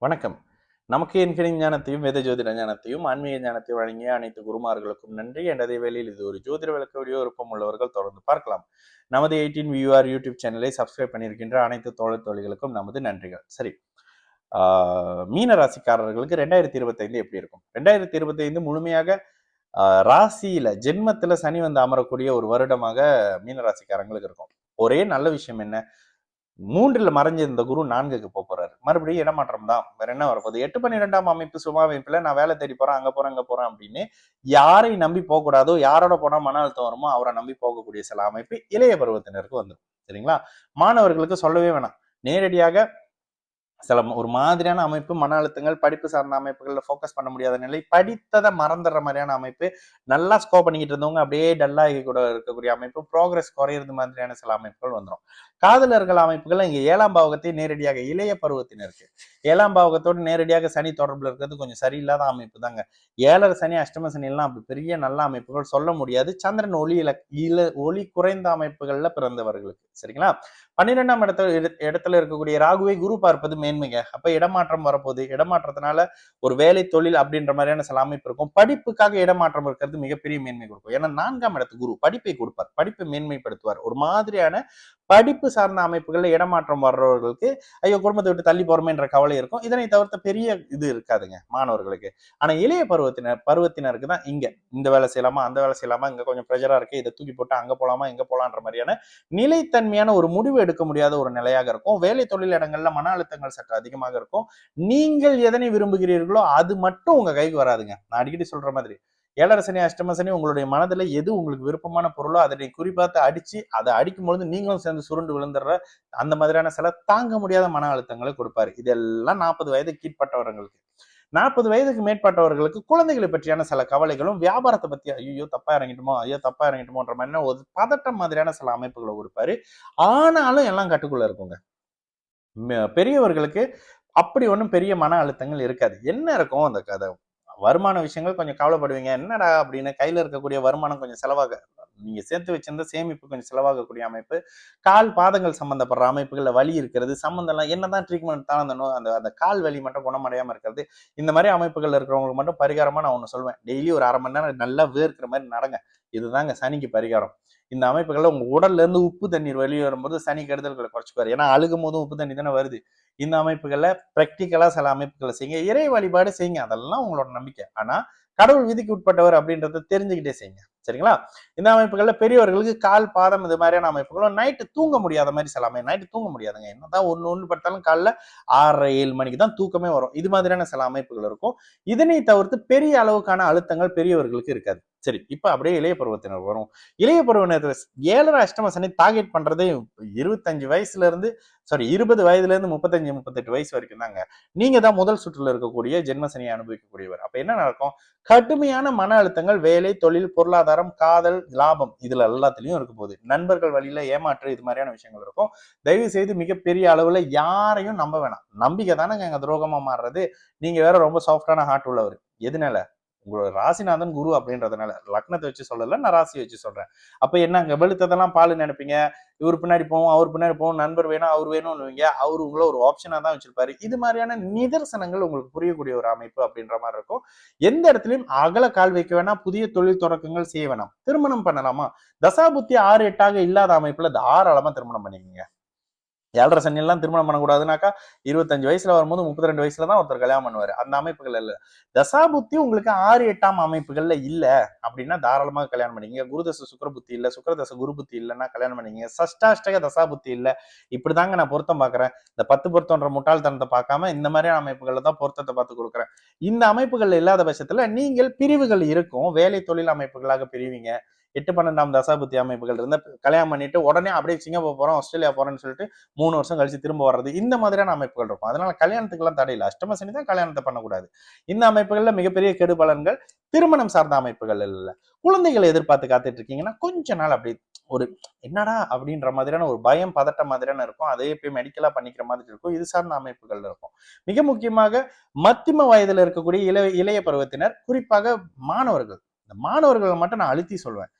வணக்கம். நமக்கு என்கிற ஞானத்தையும் வேத ஜோதிட ஞானத்தையும் ஆன்மீக ஞானத்தை வழங்கிய அனைத்து குருமார்களுக்கும் நன்றி. என்ற அதே வேளையில் இது ஒரு ஜோதிட விளக்க வீடியோ விருப்பம் உள்ளவர்கள் தொடர்ந்து பார்க்கலாம். நமது 18 வியூஆர் யூடியூப் சேனலை சப்ஸ்கிரைப் பண்ணியிருக்கின்ற அனைத்து தோழர் தோழிகளுக்கும் நமது நன்றிகள். சரி, மீன ராசிக்காரர்களுக்கு 2025 எப்படி இருக்கும்? 2025 முழுமையாக ராசியில ஜென்மத்துல சனி வந்து அமரக்கூடிய ஒரு வருடமாக மீன ராசிக்காரங்களுக்கு இருக்கும். ஒரே நல்ல விஷயம் என்ன? 3ல் மறைஞ்சிருந்த குரு 4க்கு போறாரு. மறுபடியும் இடமாற்றம் தான். வேற என்ன வரப்போகுது? 8-12ஆம் அமைப்பு சுப அமைப்புல நான் வேலை தேடி போறேன், அங்க போறேன், அங்க போறேன் அப்படின்னு யாரை நம்பி போகக்கூடாதோ, யாரோட போனா மன அழுத்தம் வருமோ அவரை நம்பி போகக்கூடிய சில அமைப்பு இளைய பருவத்தினருக்கு வந்துடும். சரிங்களா? மாணவர்களுக்கு சொல்லவே வேணாம். நேரடியாக சில ஒரு மாதிரியான அமைப்பு, மன அழுத்தங்கள், படிப்பு சார்ந்த அமைப்புகள்ல ஃபோக்கஸ் பண்ண முடியாத நிலை, படித்ததை மறந்துடுற மாதிரியான அமைப்பு, நல்லா ஸ்கோர் பண்ணிக்கிட்டு இருந்தவங்க அப்படியே டல்லாகி கூட இருக்கக்கூடிய அமைப்பு, ப்ரோக்ரஸ் குறையிறது மாதிரியான சில அமைப்புகள் வந்துடும். காதலர்கள் அமைப்புகள் இங்க 7ஆம் பாவகத்தை நேரடியாக இளைய பருவத்தினருக்கு 7ஆம் பாவகத்தோடு நேரடியாக சனி தொடர்புல இருக்கிறது கொஞ்சம் சரியில்லாத அமைப்பு தாங்க. 7 சனி அஷ்டம சனி எல்லாம் அப்படி பெரிய நல்ல அமைப்புகள் சொல்ல முடியாது. சந்திரன் ஒளி குறைந்த அமைப்புகள்ல பிறந்தவர்களுக்கு. சரிங்களா? 12ஆம் இடத்துல இருக்கக்கூடிய ராகுவை குரு பார்ப்பது மேன்மைங்க. அப்ப இடமாற்றம் வரப்போகுது. இடமாற்றத்தினால ஒரு வேலை தொழில் அப்படின்ற மாதிரியான சில அமைப்பு இருக்கும். படிப்புக்காக இடமாற்றம் இருக்கிறது மிகப்பெரிய மேன்மை கொடுக்கும். ஏன்னா 4ஆம் இடத்து குரு படிப்பை கொடுப்பார், படிப்பை மேன்மைப்படுத்துவார். ஒரு மாதிரியான படிப்பு சார்ந்த அமைப்புகள்ல இடமாற்றம் வர்றவர்களுக்கு ஐயோ குடும்பத்தை விட்டு தள்ளி போறோமேன்ற கவலை இருக்கும். இதனை தவிர்த்த பெரிய இது இருக்காதுங்க மாணவர்களுக்கு. ஆனா இளைய பருவத்தினருக்கு தான் இந்த வேலை செய்யலாமா, அந்த வேலை செய்யலாமா, இங்க கொஞ்சம் ப்ரெஷரா இருக்கு, இதை தூக்கி போட்டு அங்க போலாமா, இங்க போலான்ற மாதிரியான நிலைத்தன்மையான ஒரு முடிவு எடுக்க முடியாத ஒரு நிலையாக இருக்கும். வேலை தொழில் இடங்கள்ல மன அழுத்தங்கள் சற்று அதிகமாக இருக்கும். நீங்கள் எதனை விரும்புகிறீர்களோ அது மட்டும் உங்க கைக்கு வராதுங்க. நான் அடிக்கடி சொல்ற மாதிரி 7 சனி அஷ்டம சனி உங்களுடைய மனதில் எது உங்களுக்கு விருப்பமான பொருளோ அதனை குறிப்பாத்து அடிச்சு அதை அடிக்கும் பொழுது நீங்களும் சேர்ந்து சுருண்டு விழுந்துடுற அந்த மாதிரியான சில தாங்க முடியாத மன அழுத்தங்களை கொடுப்பாரு. இதெல்லாம் 40 வயது கீழ்பட்டவர்களுக்கு. 40 வயதுக்கு மேற்பட்டவர்களுக்கு குழந்தைகளை பற்றியான சில கவலைகளும், வியாபாரத்தை பத்தி ஐயோ தப்பா இறங்கிட்டுமோ, ஐயோ தப்பா இறங்கிட்டுமோன்ற மாதிரி ஒரு பதட்டம் மாதிரியான சில அமைப்புகளை கொடுப்பாரு. ஆனாலும் எல்லாம் கட்டுக்குள்ள இருக்குங்க. பெரியவர்களுக்கு அப்படி ஒன்றும் பெரிய மன அழுத்தங்கள் இருக்காது. என்ன இருக்கும் அந்த கதை வருமான விஷயங்கள் கொஞ்சம் கவலைப்படுவீங்க. என்னடா அப்படின்னு கையில இருக்கக்கூடிய வருமானம் கொஞ்சம் செலவாக நீங்க சேர்த்து வச்சிருந்த சேமிப்பு கொஞ்சம் செலவாகக்கூடிய அமைப்பு, கால் பாதங்கள் சம்பந்தப்படுற அமைப்புகள்ல வலி இருக்கிறது, சம்பந்தம் எல்லாம் என்னதான் ட்ரீட்மெண்ட் தான் அந்த அந்த கால் வலி மட்டும் குணமடையாம இருக்கிறது. இந்த மாதிரி அமைப்புகள் இருக்கிறவங்களுக்கு மட்டும் பரிகாரமா நான் ஒண்ணு சொல்வேன். டெய்லி ஒரு 1/2 மணி நேரம் நல்லா வேர்க்கிற மாதிரி நடங்க. இதுதாங்க சனிக்கு பரிகாரம். இந்த அமைப்புகள்ல உங்க உடல்ல இருந்து உப்பு தண்ணீர் வெளியே வரும்போது சனி கெடுதல்களை குறைச்சுக்குவாரு. ஏன்னா அழுகும் போதும் உப்பு தண்ணி தானே வருது. இந்த அமைப்புகள்ல பிராக்டிக்கலா சில அமைப்புகளை செய்யுங்க. இறை வழிபாடு செய்யுங்க. அதெல்லாம் உங்களோட நம்பிக்கை. ஆனா கடவுள் விதிக்கு உட்பட்டவர் அப்படின்றத தெரிஞ்சுக்கிட்டே செய்யுங்க. சரிங்களா? இந்த அமைப்புகள்ல பெரியவர்களுக்கு கால் பாதம் இது மாதிரியான அமைப்புகளும் நைட்டு தூங்க முடியாத மாதிரி சில நைட்டு தூங்க முடியாதுங்க. என்னதான் ஒண்ணு படுத்தாலும் காலைல 6:30-7 மணிக்கு தான் தூக்கமே வரும். இது மாதிரியான சில அமைப்புகள் இருக்கும். இதனை தவிர்த்து பெரிய அளவுக்கான அழுத்தங்கள் பெரியவர்களுக்கு இருக்காது. சரி, இப்ப அப்படியே இளைய பருவத்தினர் வரும். இளைய பருவத்தினர் 7 அஷ்டம சனி டார்கெட் பண்றதே 25 வயசுல இருந்து 20 வயதுல இருந்து 35-38 வயசு வரைக்கும் தாங்க. நீங்க தான் முதல் சுற்றுல இருக்கக்கூடிய ஜென்ம சனியை அனுபவிக்கக்கூடியவர். அப்ப என்ன நடக்கும்? கடுமையான மன அழுத்தங்கள் வேலை, தொழில், பொருளாதாரம், காதல், லாபம் இதுல எல்லாத்துலயும் இருக்க போகுது. நண்பர்கள் வழியில ஏமாற்று இது மாதிரியான விஷயங்கள் இருக்கும். தயவு செய்து மிகப்பெரிய அளவுல யாரையும் நம்ப வேணாம். நம்பிக்கை தானங்க அங்க துரோகமா மாறுறது. நீங்க வேற ரொம்ப சாஃப்டான ஹார்ட் உள்ளவர். எதுனால? உங்களோட ராசிநாதன் குரு அப்படின்றதுனால. லக்னத்தை வச்சு சொல்லல, நான் ராசி வச்சு சொல்றேன். அப்ப என்னங்க வெளுத்ததெல்லாம் பால் நினைப்பீங்க. இவர் பின்னாடி போவோம், அவர் பின்னாடி போவோம், நண்பர் வேணும், அவர் வேணும்னுவீங்க. அவர் உங்களை ஒரு ஆப்ஷனா தான் வச்சிருப்பாரு. இது மாதிரியான நிதர்சனங்கள் உங்களுக்கு புரியக்கூடிய ஒரு அமைப்பு அப்படின்ற மாதிரி இருக்கும். எந்த இடத்துலயும் அகல கால் வைக்க வேணாம், புதிய தொழில் தொடக்கங்கள் செய்ய வேணாம். திருமணம் பண்ணலாமா? தசாபுத்தி 6-8 இல்லாத அமைப்புல தாராளமா திருமணம் பண்ணிக்கோங்க. 7 சனி எல்லாம் திருமணம் பண்ணக்கூடாதுனாக்கா 25 வயசுல வரும்போது 32 வயசுல தான் ஒருத்தர் கல்யாணம் பண்ணுவாரு. அந்த அமைப்புகள் இல்ல. தசாபுத்தி உங்களுக்கு 6-8ஆம் அமைப்புகள்ல இல்ல அப்படின்னா தாராளமாக கல்யாணம் பண்ணிக்கங்க. குருதசை சுக்கர புத்தி இல்ல, சுக்கரதசை குரு புத்தி இல்லைன்னா கல்யாணம் பண்ணிக்கங்க. சஷ்டாஷ்டக தசாபுத்தி இல்ல, இப்படிதாங்க நான் பொருத்தம் பாக்குறேன். இந்த 10 பொருத்தம்ன்ற முட்டாள்தனத்தை பார்க்காம இந்த மாதிரியான அமைப்புகள்ல தான் பொருத்தத்தை பார்த்து கொடுக்குறேன். இந்த அமைப்புகள் இல்லாத பட்சத்துல நீங்கள் பிரிவுகள் இருக்கும். வேலை தொழில் அமைப்புகளாக பிரிவீங்க. 8-12ஆம் தசாபுத்தி அமைப்புகள் இருந்தா கல்யாணம் பண்ணிட்டு உடனே அப்படியே சிங்கப்பூர் போறோம், ஆஸ்திரேலியா போறேன்னு சொல்லிட்டு 3 வருஷம் கழிச்சு திரும்ப வர்றது. இந்த மாதிரியான அமைப்புகள் இருக்கும். அதனால கல்யாணத்துக்கு எல்லாம் தடை இல்லை. அஷ்டம சனி தான் கல்யாணத்தை பண்ணக்கூடாது. இந்த அமைப்புகள்ல மிகப்பெரிய கெடு பலன்கள். திருமணம் சார்ந்த அமைப்புகள் இல்ல. குழந்தைகளை எதிர்பார்த்து காத்துட்டு இருக்கீங்கன்னா கொஞ்ச நாள் அப்படி ஒரு என்னடா அப்படின்ற மாதிரியான ஒரு பயம் பதட்ட மாதிரியான இருக்கும். அதே போய் மெடிக்கலா பண்ணிக்கிற மாதிரி இருக்கும். இது சார்ந்த அமைப்புகள் இருக்கும். மிக முக்கியமாக மத்திம வயதுல இருக்கக்கூடிய இளைய பருவத்தினர், குறிப்பாக மாணவர்கள். இந்த மாணவர்களை மட்டும் நான் அழுத்தி சொல்வேன்.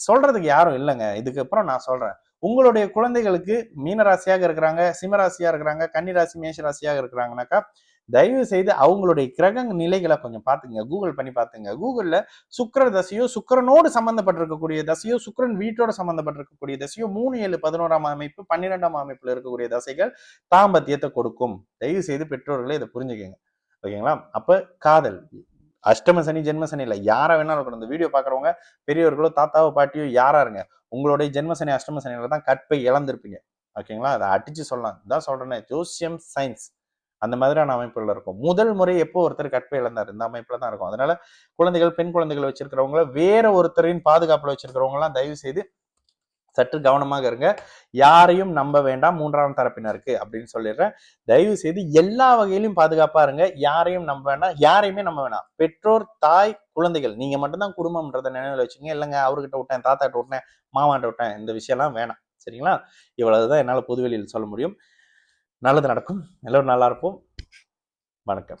சொல்றதுக்கு யாரும் இல்லைங்க. இதுக்கப்புறம் நான் சொல்றேன். உங்களுடைய குழந்தைகளுக்கு மீனராசியாக இருக்கிறாங்க, சிம்மராசியா இருக்கிறாங்க, கன்னிராசி, மேஷ ராசியாக இருக்கிறாங்கனாக்கா தயவு செய்து அவங்களுடைய கிரக நிலைகளை கொஞ்சம் பார்த்துங்க, கூகுள் பண்ணி பார்த்துங்க. கூகுளில் சுக்கிர தசையோ, சுக்கிரனோடு சம்பந்தப்பட்டிருக்கக்கூடிய தசையோ, சுக்கிரன் வீட்டோட சம்பந்தப்பட்டிருக்கக்கூடிய தசையோ 3, 7, 11ஆம் அமைப்பு, 12ஆம் அமைப்புல இருக்கக்கூடிய தசைகள் தாம்பத்தியத்தை கொடுக்கும். தயவு செய்து பெற்றோர்களே இதை புரிஞ்சுக்கங்க. ஓகேங்களா? அப்ப காதல் அஷ்டம சனி ஜென்ம சனி இல்லை, யாரா வேணாலும் இருக்கணும். இந்த வீடியோ பார்க்குறவங்க பெரியவர்களோ தாத்தாவோ பாட்டியோ யாரா இருங்க, உங்களுடைய ஜென்ம சனி அஷ்டம சனியில தான் கற்பை இழந்திருப்பீங்க. ஓகேங்களா? அதை அடிச்சு சொல்லலாம். இதான் சொல்றேனே, ஜோசியம் சயின்ஸ் அந்த மாதிரியான அமைப்புகள் இருக்கும். முதல் முறை எப்போ ஒருத்தர் கற்பை இழந்தார், இந்த அமைப்புல தான் இருக்கும். அதனால குழந்தைகள், பெண் குழந்தைகள் வச்சிருக்கிறவங்க, வேற ஒருத்தரின் பாதுகாப்புல வச்சிருக்கிறவங்க எல்லாம் தயவு செய்து சற்று கவனமாக இருங்க. யாரையும் நம்ப வேண்டாம் 3ஆம் தரப்பினருக்கு அப்படின்னு சொல்லிடுறேன். தயவு செய்து எல்லா வகையிலும் பாதுகாப்பா இருங்க. யாரையும் நம்ப வேண்டாம், யாரையுமே நம்ப வேண்டாம். பெற்றோர், தாய், குழந்தைகள் நீங்க மட்டும்தான் குடும்பம்ன்றதை நினைவில் வச்சுங்க. இல்லைங்க அவர்கிட்ட விட்டேன், தாத்தாட்ட விட்டேன், மாமாட்ட விட்டேன், இந்த விஷயம்லாம் வேணாம். சரிங்களா? இவ்வளவுதான் என்னால் பொதுவெளியில் சொல்ல முடியும். நல்லது நடக்கும். எல்லோரும் நல்லா இருப்போம். வணக்கம்.